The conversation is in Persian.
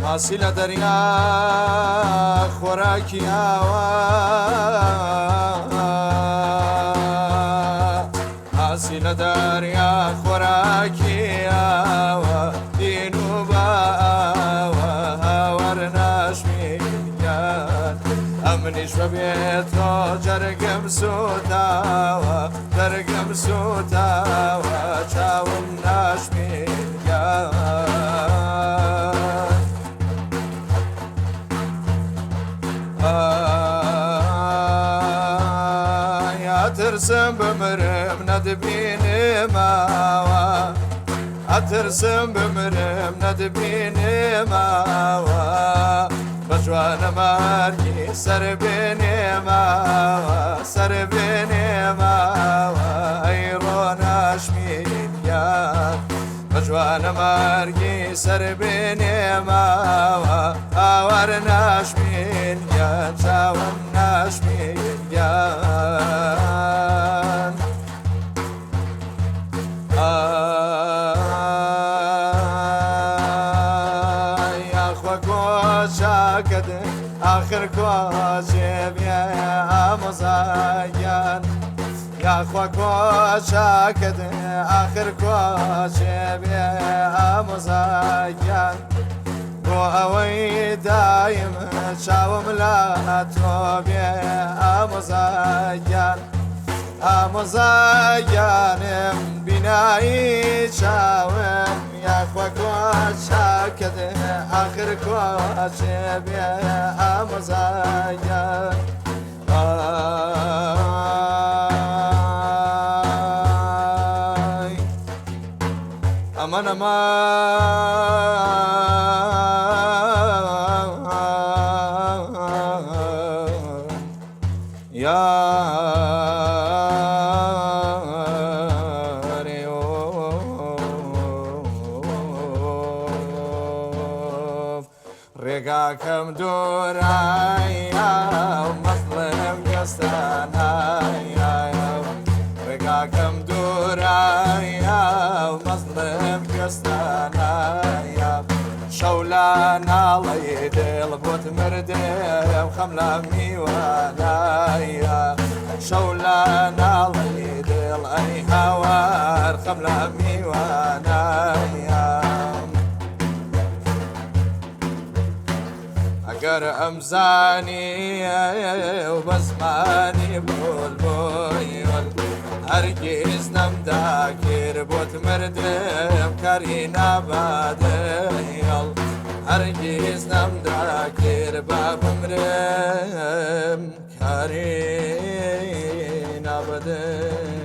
ماسی لە دەریا خۆراکی ئاوە ماسی لە دەریا خۆراکی ئاوە دین و باوە هاوەر ناشمیان ئەمنیش بەبێتۆ جەرگم سوتاوە جەرگم سوتاوە چاوم ناشمیان ئەترسم بمرم نەدبینێماوە ئەترسم بمرم نەدبینێماوە بە جوانە مارگی سەر بێنێماوە سەر بێنێماوە ئەیڕۆ ناشمینیان بە جوانە مارگی سەر بێنێماوە ئاوار ناشمینیان چاوم ناشمینیان یاخوا کۆچاکەدە آخر کۆچێبێ ئامۆزایان یاخوا کۆچاکەدە آخر کۆچێبێ ئامۆزایان بۆ ئەوەی دایم چاوم لە تۆ بێ ئامۆزایان ئامۆزایانم بینایی چاوم یاخوا کۆچاکەدە آخر کۆچێبێ ئامۆزایان ئەمە نەما ڕێگاکەم دوورایە و مەزڵم گەستانایە ڕێگاکەم دوورایە و مەزڵم گەستانایە شەو لە ناڵەی دڵ بۆت مردم خەم لە میوانایە شەو لە ناڵەی دڵ ئەی هاوار خەم لە میوانایە ئەگەر ئەمزانی و بە زمانی بولبول هەرگیز نەمداگیر بۆت مردم کاری نابادەیڵ هەرگیز نەمداگیر با بمرم کاری نابادەیڵ